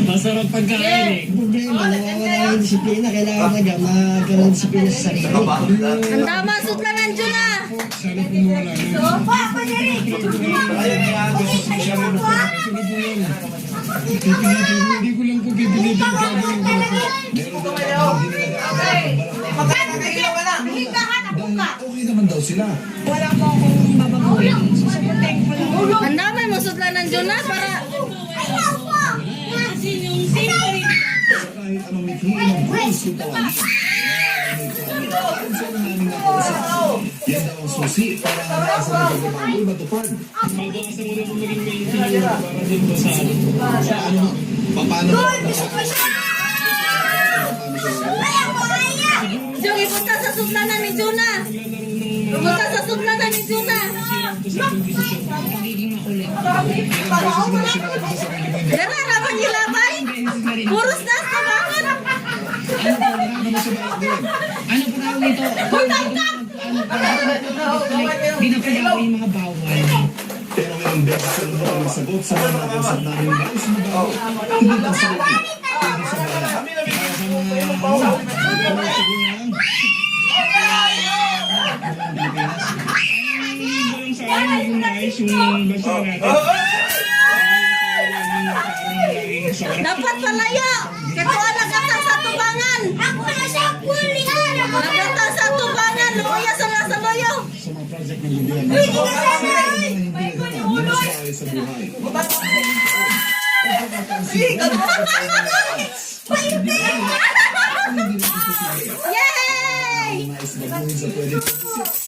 Masarap pagkain eh. Problema, nawawala ng disiplina. Kailangan na magkaroon ng disiplina sa sarili. Ang tama, sutlanan dyan na. Sana pumawala na. Hindi ko lang po pipilitin gagawin ko. Okay naman daw sila. Wala po akong babaguhin. Susubutin ko lang. Ang dami mo sutlanan dyan na para... Kahit anong mithiin ng buwis kung tawagin. Yan daw ang susi para nasa pagbabago matupad. Mabasa mo na kung maging may intinyo para din po sa ano. Paano Jung, ipunta sa sutlanan ni Juna. Ipunta sa sutlanan ni Juna. Pagiging makulit. Nararaman niyo labay. Puros na sa bangan. Ano po tawag nito? Pinapagawa yung mga bawal. pero ngayong beses ang mga nasagot sa mga nag-usap namin guys mabago. Hindi lang sa laki. Hindi sa mga Sa amin yung nais yung bansa natin. Dapat palayo. Katuwa nagatang sa tubangan. Nagatang sa tubangan. Luya sa nasa loyo. sa mga project ng gobyerno. Hindi nagkakaroon sa buhay. Yay! Nais baguhin sa 2026.